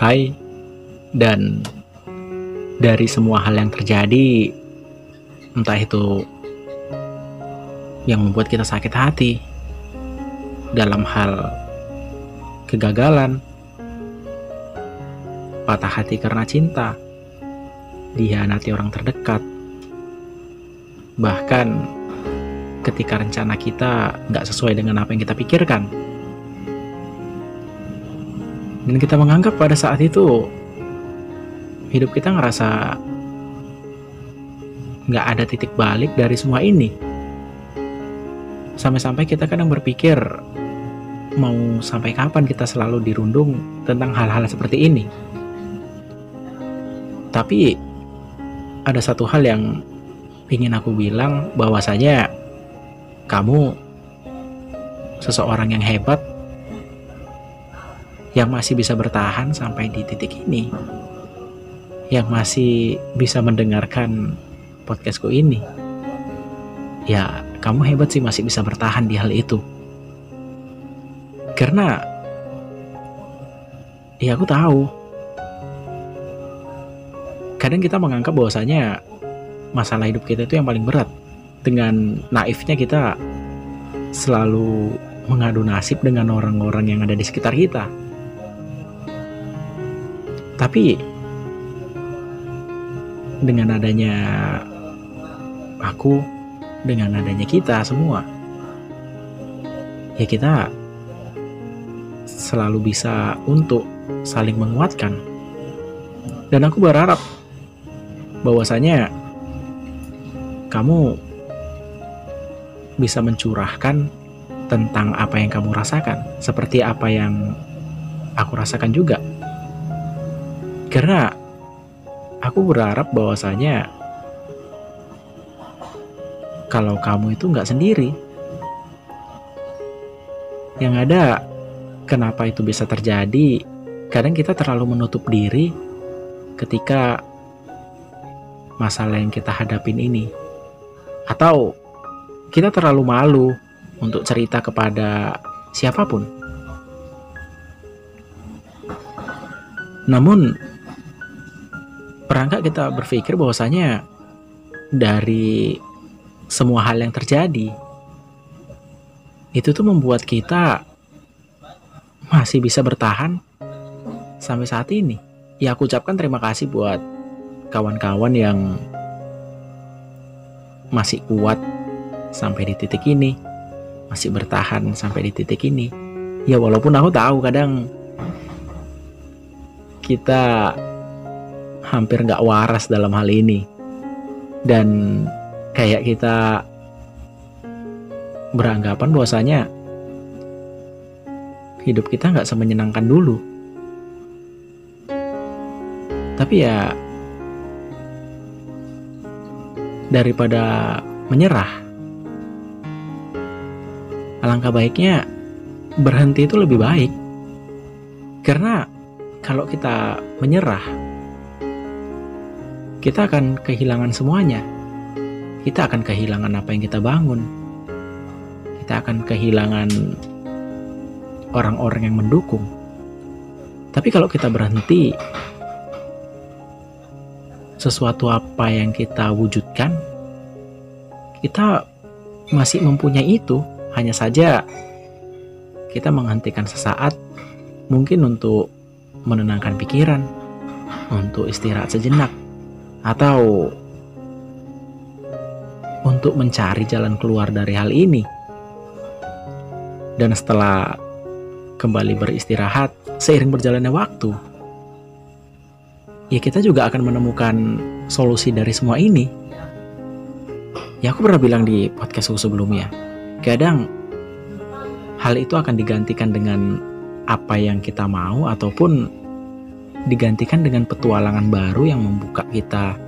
Hai, dan dari semua hal yang terjadi, entah itu yang membuat kita sakit hati dalam hal kegagalan, patah hati karena cinta, dikhianati orang terdekat, bahkan ketika rencana kita nggak sesuai dengan apa yang kita pikirkan, dan kita menganggap pada saat itu hidup kita ngerasa nggak ada titik balik dari semua ini. Sampai-sampai kita kadang berpikir, mau sampai kapan kita selalu dirundung tentang hal-hal seperti ini. Tapi ada satu hal yang ingin aku bilang, bahwasanya kamu seseorang yang hebat, yang masih bisa bertahan sampai di titik ini, yang masih bisa mendengarkan podcastku ini. Ya, kamu hebat sih, masih bisa bertahan di hal itu. Karena ya aku tahu, kadang kita menganggap bahwasanya masalah hidup kita itu yang paling berat. Dengan naifnya kita selalu mengadu nasib dengan orang-orang yang ada di sekitar kita. Tapi dengan adanya aku, dengan adanya kita semua, ya kita selalu bisa untuk saling menguatkan. Dan aku berharap bahwasanya kamu bisa mencurahkan tentang apa yang kamu rasakan, seperti apa yang aku rasakan juga. Karena aku berharap bahwasanya kalau kamu itu nggak sendiri. Yang ada, kenapa itu bisa terjadi? Kadang kita terlalu menutup diri ketika masalah yang kita hadapin ini. Atau kita terlalu malu untuk cerita kepada siapapun. Namun pernah nggak kita berpikir bahwasanya dari semua hal yang terjadi, itu tuh membuat kita masih bisa bertahan sampai saat ini. Ya, aku ucapkan terima kasih buat kawan-kawan yang masih kuat sampai di titik ini, masih bertahan sampai di titik ini. Ya, walaupun aku tahu kadang kita hampir nggak waras dalam hal ini, dan kayak kita beranggapan bahwasanya hidup kita nggak semenyenangkan dulu. Tapi ya, daripada menyerah, alangkah baiknya berhenti itu lebih baik. Karena kalau kita menyerah, kita akan kehilangan semuanya. Kita akan kehilangan apa yang kita bangun. Kita akan kehilangan orang-orang yang mendukung. Tapi kalau kita berhenti, sesuatu apa yang kita wujudkan, kita masih mempunyai itu. Hanya saja kita menghentikan sesaat, mungkin untuk menenangkan pikiran, untuk istirahat sejenak, atau untuk mencari jalan keluar dari hal ini. Dan setelah kembali beristirahat, seiring berjalannya waktu, ya kita juga akan menemukan solusi dari semua ini. Ya, aku pernah bilang di podcastku sebelumnya, kadang hal itu akan digantikan dengan apa yang kita mau, ataupun digantikan dengan petualangan baru yang membuka kita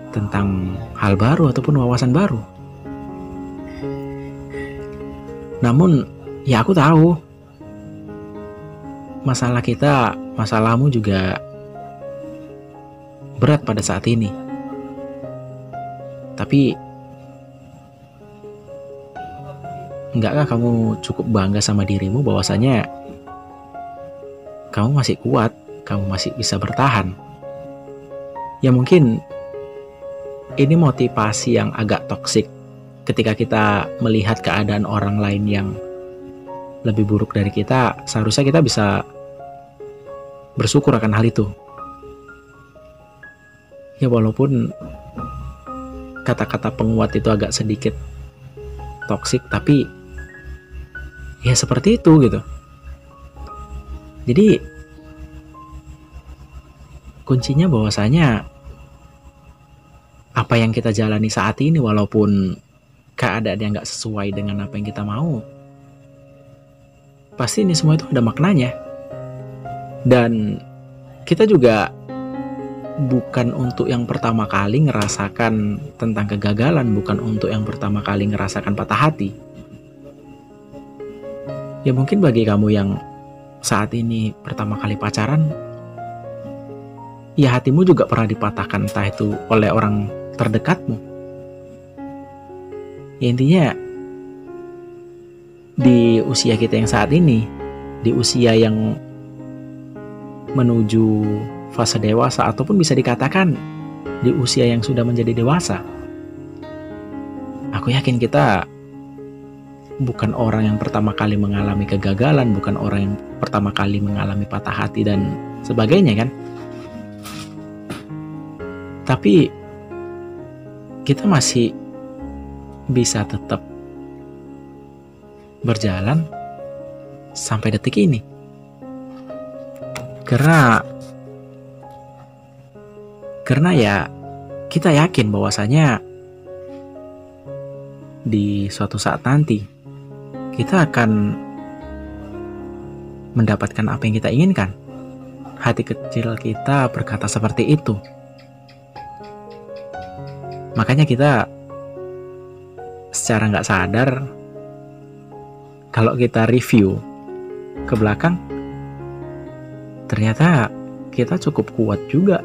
tentang hal baru ataupun wawasan baru. Namun ya, aku tahu masalah kita, masalahmu juga berat pada saat ini. Tapi enggaklah kamu cukup bangga sama dirimu bahwasanya kamu masih kuat, kamu masih bisa bertahan. Ya mungkin ini motivasi yang agak toksik ketika kita melihat keadaan orang lain yang lebih buruk dari kita. Seharusnya kita bisa bersyukur akan hal itu. Ya walaupun kata-kata penguat itu agak sedikit toksik, tapi ya seperti itu gitu. Jadi kuncinya bahwasanya apa yang kita jalani saat ini, walaupun keadaan yang gak sesuai dengan apa yang kita mau, pasti ini semua itu ada maknanya. Dan kita juga bukan untuk yang pertama kali ngerasakan tentang kegagalan, bukan untuk yang pertama kali ngerasakan patah hati. Ya mungkin bagi kamu yang saat ini pertama kali pacaran, ya hatimu juga pernah dipatahkan, entah itu oleh orang terdekatmu. Ya intinya di usia kita yang saat ini, di usia yang menuju fase dewasa, ataupun bisa dikatakan di usia yang sudah menjadi dewasa, aku yakin kita bukan orang yang pertama kali mengalami kegagalan, bukan orang yang pertama kali mengalami patah hati dan sebagainya kan. Tapi kita masih bisa tetap berjalan sampai detik ini. Karena ya kita yakin bahwasanya di suatu saat nanti kita akan mendapatkan apa yang kita inginkan. Hati kecil kita berkata seperti itu. Makanya kita secara nggak sadar, kalau kita review ke belakang, ternyata kita cukup kuat juga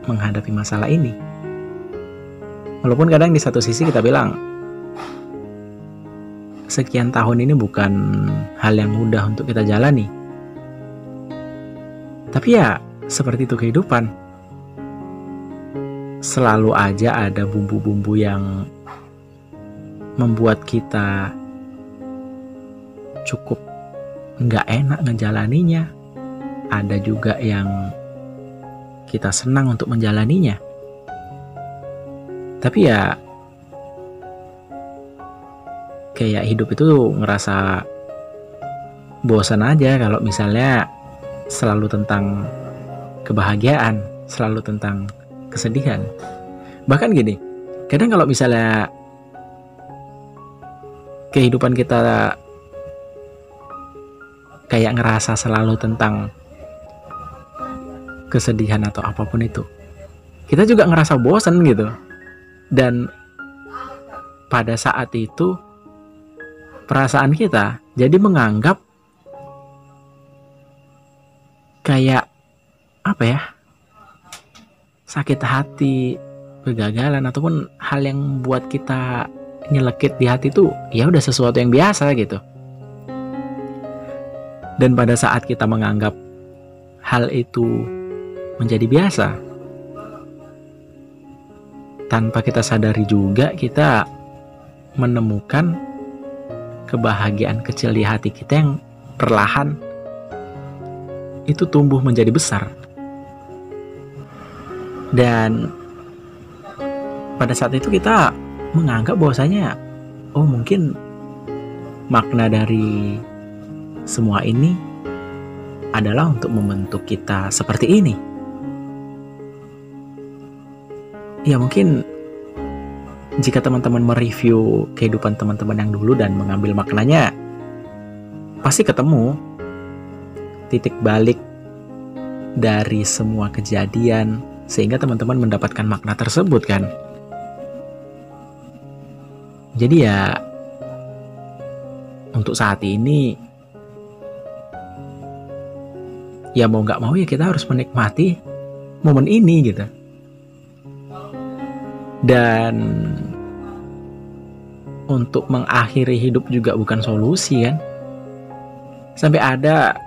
menghadapi masalah ini. Walaupun kadang di satu sisi kita bilang, sekian tahun ini bukan hal yang mudah untuk kita jalani. Tapi ya seperti itu kehidupan. Selalu aja ada bumbu-bumbu yang membuat kita cukup nggak enak ngejalaninya. Ada juga yang kita senang untuk menjalaninya. Tapi ya kayak hidup itu ngerasa bosan aja kalau misalnya selalu tentang kebahagiaan, selalu tentang kesedihan. Bahkan gini, kadang kalau misalnya kehidupan kita kayak ngerasa selalu tentang kesedihan atau apapun itu, kita juga ngerasa bosan gitu. Dan pada saat itu perasaan kita jadi menganggap kayak apa ya, sakit hati, kegagalan, ataupun hal yang buat kita nyelekit di hati itu ya udah sesuatu yang biasa gitu. Dan pada saat kita menganggap hal itu menjadi biasa, tanpa kita sadari juga kita menemukan kebahagiaan kecil di hati kita yang perlahan itu tumbuh menjadi besar. Dan pada saat itu kita menganggap bahwasanya, oh mungkin makna dari semua ini adalah untuk membentuk kita seperti ini. Ya mungkin jika teman-teman mereview kehidupan teman-teman yang dulu dan mengambil maknanya, pasti ketemu titik balik dari semua kejadian sehingga teman-teman mendapatkan makna tersebut kan. Jadi ya untuk saat ini ya mau gak mau ya kita harus menikmati momen ini gitu. Dan untuk mengakhiri hidup juga bukan solusi kan. Sampai ada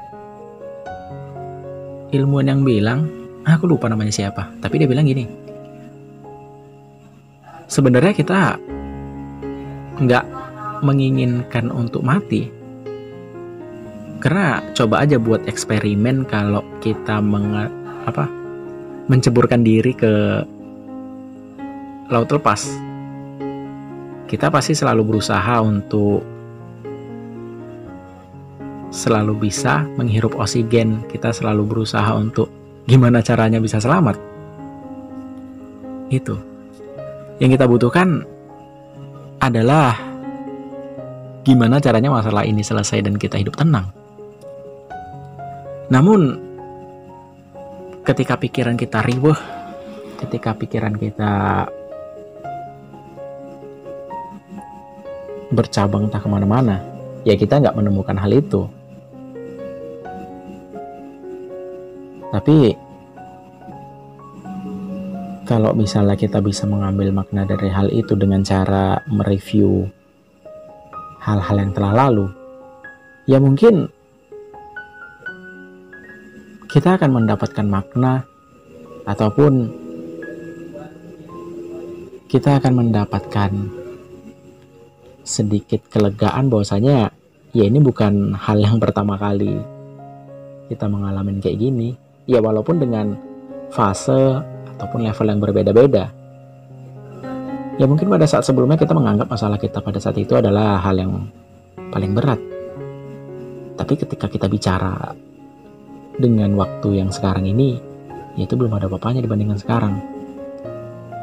ilmuwan yang bilang, aku lupa namanya siapa, tapi dia bilang gini, sebenarnya kita nggak menginginkan untuk mati, karena coba aja buat eksperimen kalau kita menceburkan diri ke laut lepas, kita pasti selalu berusaha untuk selalu bisa menghirup oksigen. Kita selalu berusaha untuk gimana caranya bisa selamat. Itu yang kita butuhkan adalah gimana caranya masalah ini selesai dan kita hidup tenang. Namun ketika pikiran kita riweuh, ketika pikiran kita bercabang entah kemana-mana, ya kita nggak menemukan hal itu. Tapi kalau misalnya kita bisa mengambil makna dari hal itu dengan cara mereview hal-hal yang telah lalu, ya mungkin kita akan mendapatkan makna, ataupun kita akan mendapatkan sedikit kelegaan bahwasanya ya ini bukan hal yang pertama kali kita mengalami kayak gini. Ya walaupun dengan fase ataupun level yang berbeda-beda. Ya mungkin pada saat sebelumnya kita menganggap masalah kita pada saat itu adalah hal yang paling berat. Tapi ketika kita bicara dengan waktu yang sekarang ini, ya itu belum ada apa-apanya dibandingkan sekarang.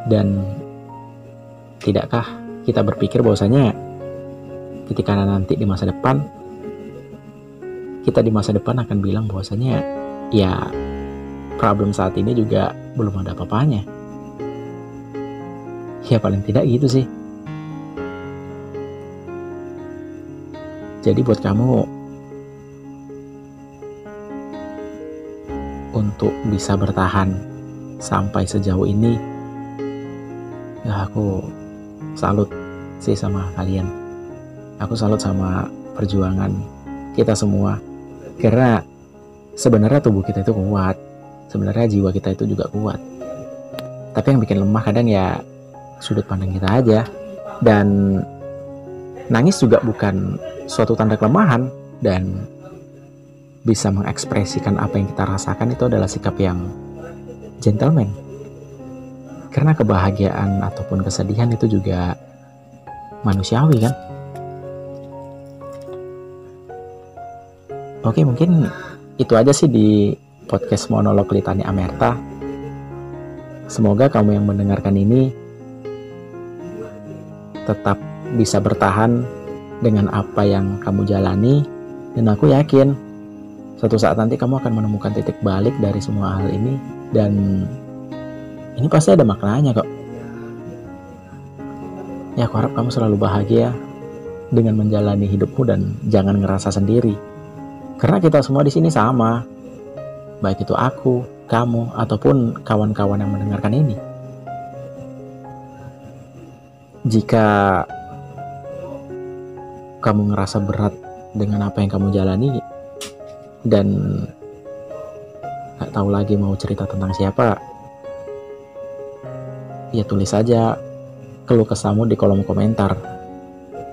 Dan tidakkah kita berpikir bahwasanya ketika nanti di masa depan, kita di masa depan akan bilang bahwasanya ya problem saat ini juga belum ada apa-apanya. Ya paling tidak gitu sih. Jadi buat kamu untuk bisa bertahan sampai sejauh ini, ya aku salut sih sama kalian. Aku salut sama perjuangan kita semua. Karena sebenarnya tubuh kita itu kuat, sebenarnya jiwa kita itu juga kuat. Tapi yang bikin lemah kadang ya sudut pandang kita aja. Dan nangis juga bukan suatu tanda kelemahan, dan bisa mengekspresikan apa yang kita rasakan itu adalah sikap yang gentleman. Karena kebahagiaan ataupun kesedihan itu juga manusiawi kan. Oke, mungkin itu aja sih di podcast monolog Litania Amerta. Semoga kamu yang mendengarkan ini tetap bisa bertahan dengan apa yang kamu jalani. Dan aku yakin suatu saat nanti kamu akan menemukan titik balik dari semua hal ini. Dan ini pasti ada maknanya kok. Ya aku harap kamu selalu bahagia dengan menjalani hidupmu dan jangan ngerasa sendiri. Karena kita semua di sini sama. Baik itu aku, kamu, ataupun kawan-kawan yang mendengarkan ini. Jika kamu ngerasa berat dengan apa yang kamu jalani dan gak tahu lagi mau cerita tentang siapa, ya tulis saja keluh kesahmu di kolom komentar.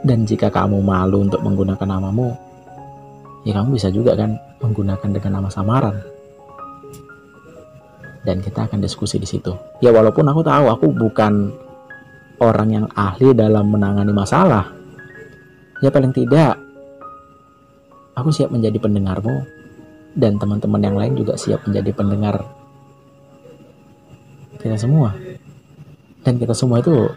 Dan jika kamu malu untuk menggunakan namamu, ya kamu bisa juga kan menggunakan dengan nama samaran. Dan kita akan diskusi di situ. Ya walaupun aku tahu aku bukan orang yang ahli dalam menangani masalah, ya paling tidak aku siap menjadi pendengarmu, dan teman-teman yang lain juga siap menjadi pendengar kita semua. Dan kita semua itu